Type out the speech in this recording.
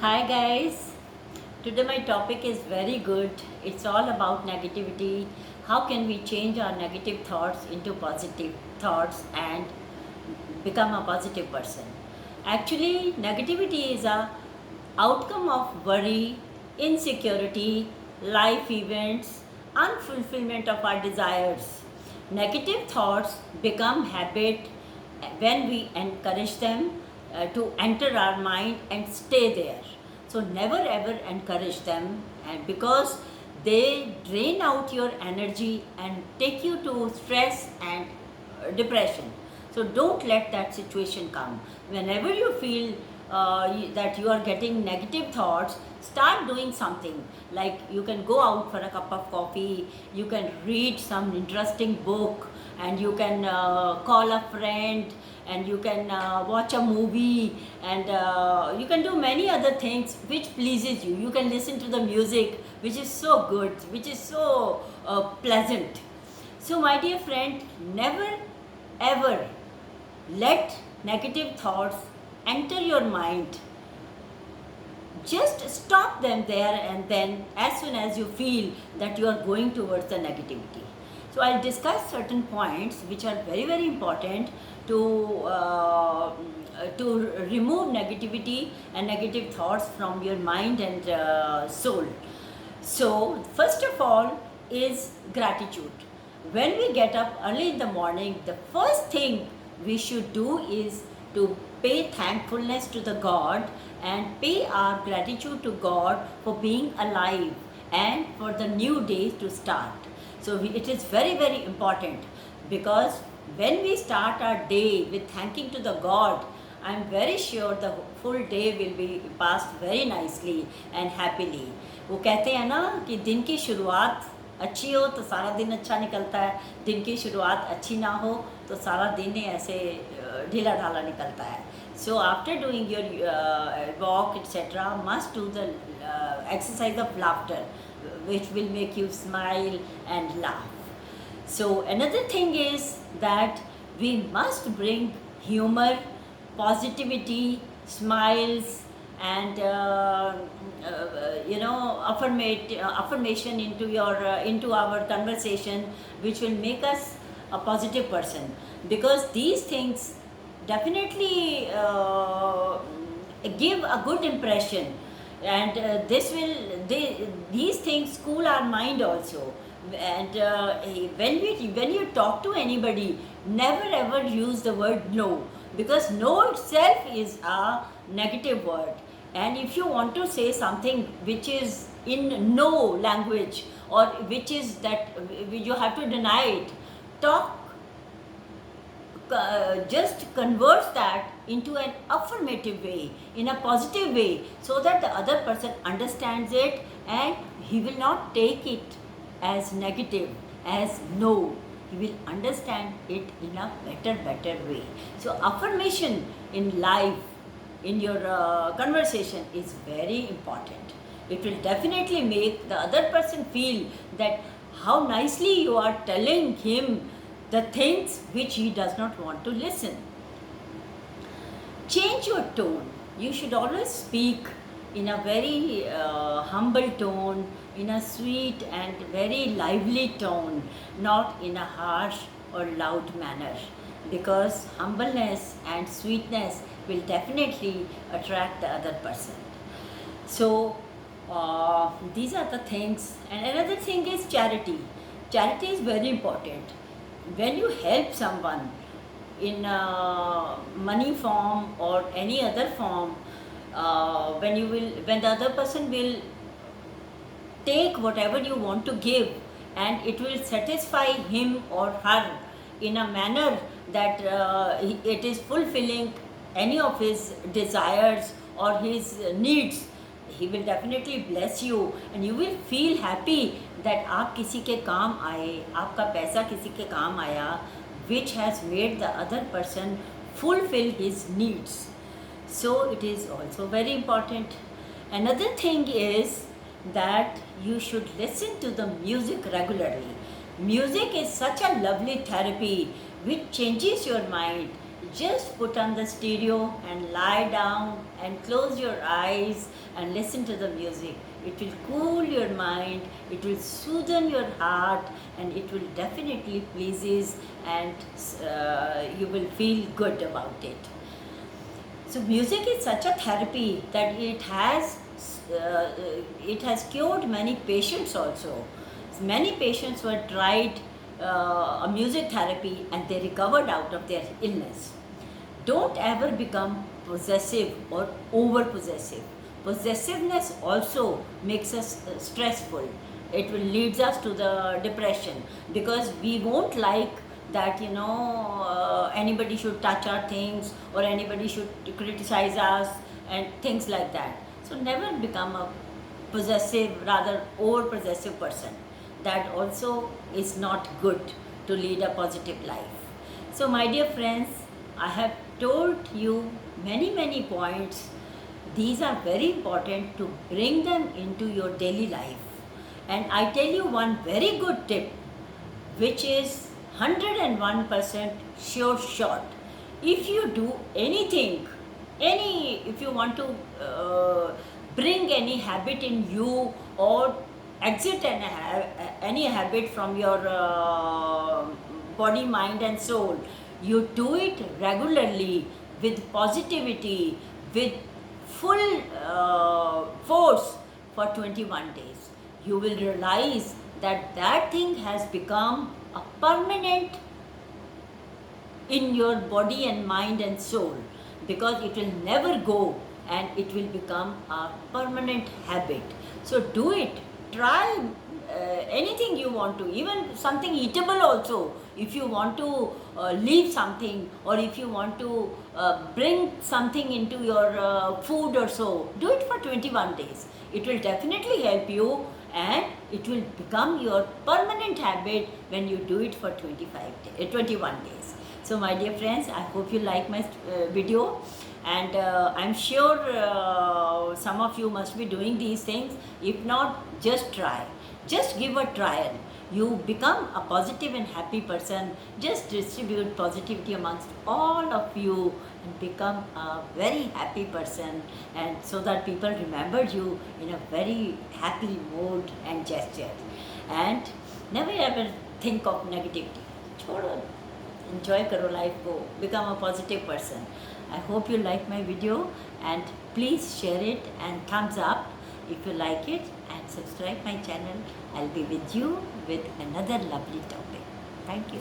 Hi guys, today my topic is very good. It's all about negativity. How can we change our negative thoughts into positive thoughts and become a positive person? Actually, negativity is a outcome of worry, insecurity, life events, unfulfillment of our desires. Negative thoughts become habit when we encourage them to enter our mind and stay there. So never ever encourage them, and because they drain out your energy and take you to stress and depression. So don't let that situation come. Whenever you feel that you are getting negative thoughts, start doing something. Like you can go out for a cup of coffee, you can read some interesting book, and you can call a friend, and you can watch a movie, and you can do many other things which pleases you. You can listen to the music which is so good, which is so pleasant. So my dear friend, never ever let negative thoughts enter your mind. Just stop them there and then, as soon as you feel that you are going towards the negativity. So I'll discuss certain points which are very very important to remove negativity and negative thoughts from your mind and soul. So first of all is gratitude. When we get up early in the morning, the first thing we should do is to pay thankfulness to the God and pay our gratitude to God for being alive and for the new day to start. So it is very very important, because when we start our day with thanking to the God, I am very sure the full day will be passed very nicely and happily. वो कहते हैं ना कि दिन की शुरुआत अच्छी हो तो सारा दिन अच्छा निकलता है, दिन की शुरुआत अच्छी ना हो तो सारा दिन ही ऐसे ढीला ढाला निकलता है. So after doing your walk etc., must do the exercise of laughter, which will make you smile and laugh. So another thing is that we must bring humor, positivity, smiles, and affirmation into our conversation, which will make us a positive person. Because these things definitely give a good impression, and these things cool our mind also. And when you talk to anybody, never ever use the word no, because no itself is a negative word. And if you want to say something which is in no language, or which is that you have to deny it, talk, just converts that into an affirmative way, in a positive way, so that the other person understands it and he will not take it as negative, as no. He will understand it in a better way. So affirmation in life, in your conversation, is very important. It will definitely make the other person feel that how nicely you are telling him the things which he does not want to listen. Change your tone. You should always speak in a very humble tone, in a sweet and very lively tone, not in a harsh or loud manner, because humbleness and sweetness will definitely attract the other person. So these are the things. And another thing is charity. Charity is very important. When you help someone in money form or any other form, when the other person will take whatever you want to give, and it will satisfy him or her in a manner that it is fulfilling any of his desires or his needs, he will definitely bless you, and you will feel happy that आप किसी के काम आए, आपका पैसा किसी के काम आया, which has made the other person fulfill his needs. So it is also very important. Another thing is that you should listen to the music regularly. Music is such a lovely therapy which changes your mind just put on the stereo and lie down and close your eyes and listen to the music. It will cool your mind, it will soothe your heart, and it will definitely pleases, and you will feel good about it. So music is such a therapy that it has cured many patients also. Many patients were tried a music therapy and they recovered out of their illness. Don't ever become possessive or over possessive. Possessiveness also makes us stressful. It will leads us to the depression, because we won't like that anybody should touch our things or anybody should criticize us and things like that. So never become a possessive, rather over possessive person. That also is not good to lead a positive life. So my dear friends, I have told you many points. These are very important to bring them into your daily life. And I tell you one very good tip, which is 101% sure shot. If you do anything, if you want to bring any habit in you or exit any habit from your body, mind and soul, you do it regularly with positivity, with full force for 21 days. You will realize that that thing has become a permanent in your body and mind and soul, because it will never go and it will become a permanent habit. So do it. Try anything you want to, even something eatable also. If you want to leave something, or if you want to bring something into your food or so, do it for 21 days. It will definitely help you and it will become your permanent habit when you do it for 21 days. So my dear friends, I hope you like my video, and I'm sure some of you must be doing these things. If not, just try. Just give a trial. You become a positive and happy person. Just distribute positivity amongst all of you and become a very happy person, and so that people remember you in a very happy mood and gesture. And never ever think of negativity. Chodo. Enjoy karo life ko. Become a positive person. I hope you like my video, and please share it and thumbs up if you like it, and subscribe my channel. I'll be with you with another lovely topic. Thank you.